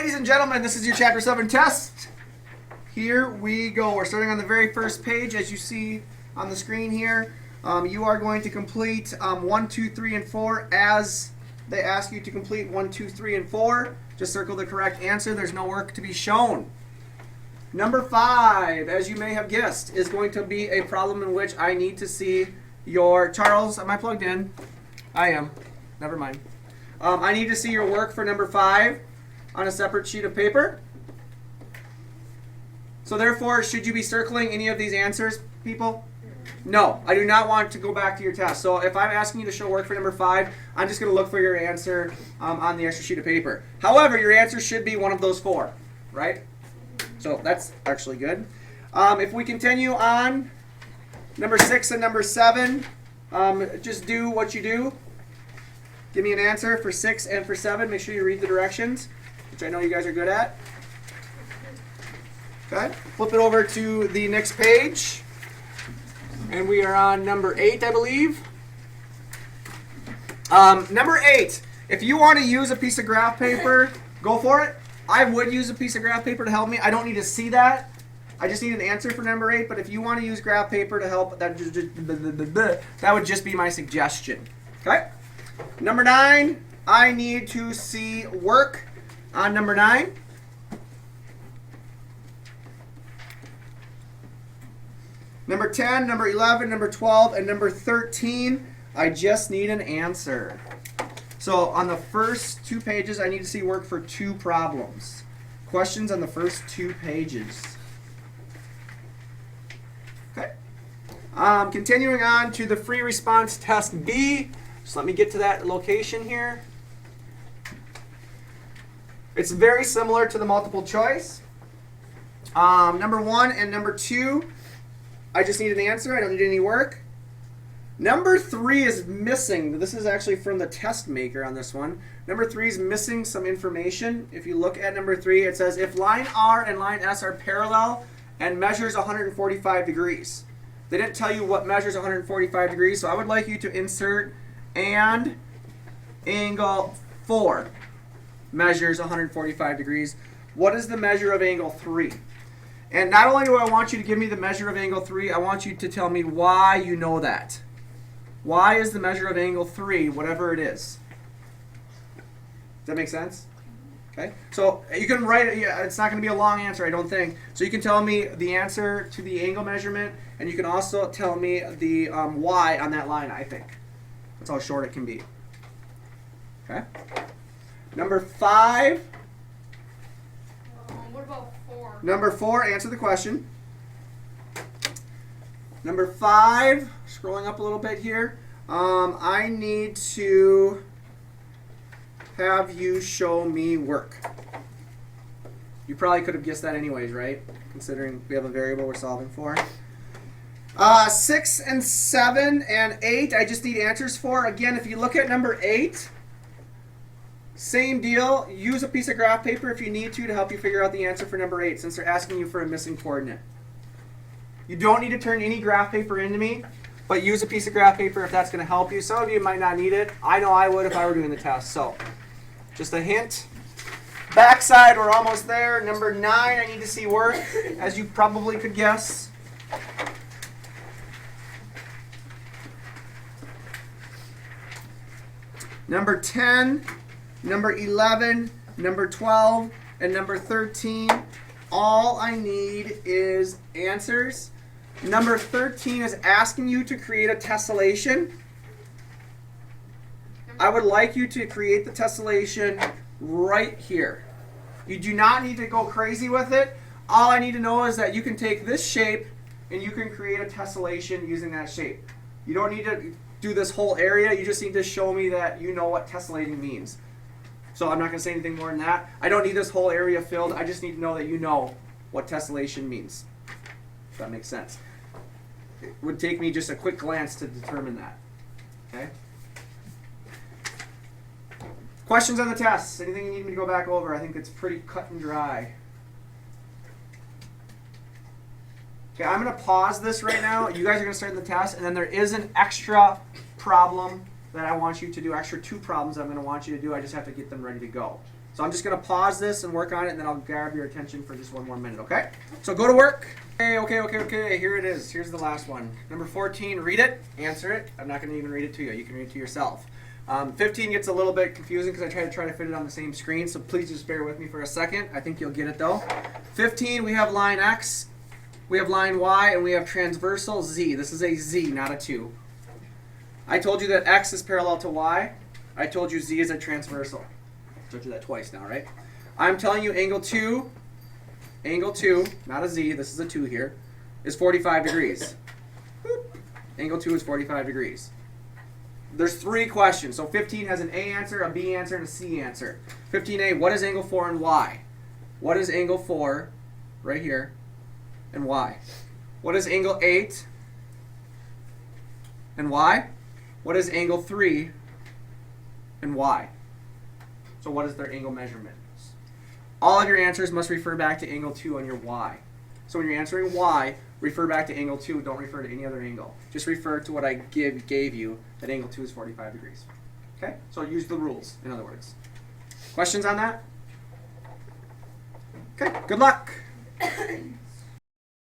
ladies and gentlemen, this is your Chapter 7 test. Here we go. We're starting on the very first page, as you see on the screen here. You are going to complete 1, 2, 3, and 4 as they ask you to complete 1, 2, 3, and 4. Just circle the correct answer. There's no work to be shown. Number 5, as you may have guessed, is going to be a problem in which I need to see your... Charles, am I plugged in? I am. Never mind. I need to see your work for number 5 on a separate sheet of paper. So therefore, should you be circling any of these answers, people? No, I do not want to go back to your test. So if I'm asking you to show work for number 5, I'm just going to look for your answer on the extra sheet of paper. However, your answer should be one of those 4, right? So that's actually good. If we continue on, number 6 and number 7, just do what you do. Give me an answer for 6 and for 7. Make sure you read the directions, which I know you guys are good at. Okay, flip it over to the next page. And we are on number 8, I believe. Number 8, if you want to use a piece of graph paper, go for it. I would use a piece of graph paper to help me. I don't need to see that. I just need an answer for number 8. But if you want to use graph paper to help, that would just be my suggestion. Okay? Number 9, I need to see work on number 9. Number 10, number 11, number 12, and number 13, I just need an answer. So on the first 2 pages, I need to see work for 2 problems. Questions on the first 2 pages. Okay. Continuing on to the free response test B. Just let me get to that location here. It's very similar to the multiple choice. Number 1 and number 2, I just need an answer. I don't need any work. Number 3 is missing. This is actually from the test maker on this one. Number 3 is missing some information. If you look at number 3, it says if line R and line S are parallel and measures 145 degrees. They didn't tell you what measures 145 degrees, so I would like you to insert and angle 4 measures 145 degrees. What is the measure of angle 3? And not only do I want you to give me the measure of angle 3, I want you to tell me why you know that. Why is the measure of angle 3 whatever it is? Does that make sense? Okay. So you can write it. Yeah, it's not going to be a long answer, I don't think. So you can tell me the answer to the angle measurement, and you can also tell me the y on that line, I think. That's how short it can be. Okay. Number 5. What about 4? Number 4, answer the question. Number 5, scrolling up a little bit here. I need to have you show me work. You probably could have guessed that anyways, right? Considering we have a variable we're solving for. 6 and 7 and 8, I just need answers for. Again, if you look at number 8, same deal. Use a piece of graph paper if you need to help you figure out the answer for number 8, since they're asking you for a missing coordinate. You don't need to turn any graph paper into me, but use a piece of graph paper if that's going to help you. Some of you might not need it. I know I would if I were doing the test. So, just a hint. Backside, we're almost there. Number 9, I need to see work, as you probably could guess. Number 10, number 11, number 12, and number 13. All I need is answers. Number 13 is asking you to create a tessellation. I would like you to create the tessellation right here. You do not need to go crazy with it. All I need to know is that you can take this shape and you can create a tessellation using that shape. You don't need to do this whole area. You just need to show me that you know what tessellating means. So I'm not going to say anything more than that. I don't need this whole area filled. I just need to know that you know what tessellation means. If that makes sense. It would take me just a quick glance to determine that. Okay? Questions on the test? Anything you need me to go back over? I think it's pretty cut and dry. Okay, I'm going to pause this right now. You guys are going to start the test, and then there is an extra problem that I want you to do, extra 2 problems I'm going to want you to do. I just have to get them ready to go. So I'm just going to pause this and work on it, and then I'll grab your attention for just one more minute, okay? So go to work. Okay. Here it is. Here's the last one. Number 14, read it, answer it. I'm not going to even read it to you. You can read it to yourself. 15 gets a little bit confusing because I try to fit it on the same screen, so please just bear with me for a second. I think you'll get it though. 15, we have line X, we have line Y, and we have transversal Z. This is a Z, not a 2. I told you that X is parallel to Y. I told you Z is a transversal. I told you that twice now, right? I'm telling you angle 2, not a Z, this is a 2 here, is 45 degrees. Boop. Angle 2 is 45 degrees. There's 3 questions. So 15 has an A answer, a B answer, and a C answer. 15A, what is angle 4 and Y? What is angle 4 right here and Y? What is angle 8 and Y? What is angle 3 and Y? So what is their angle measurement? All of your answers must refer back to angle 2 on your Y. So when you're answering Y, refer back to angle 2. Don't refer to any other angle. Just refer to what I gave you, that angle 2 is 45 degrees. Okay? So use the rules, in other words. Questions on that? Okay, good luck.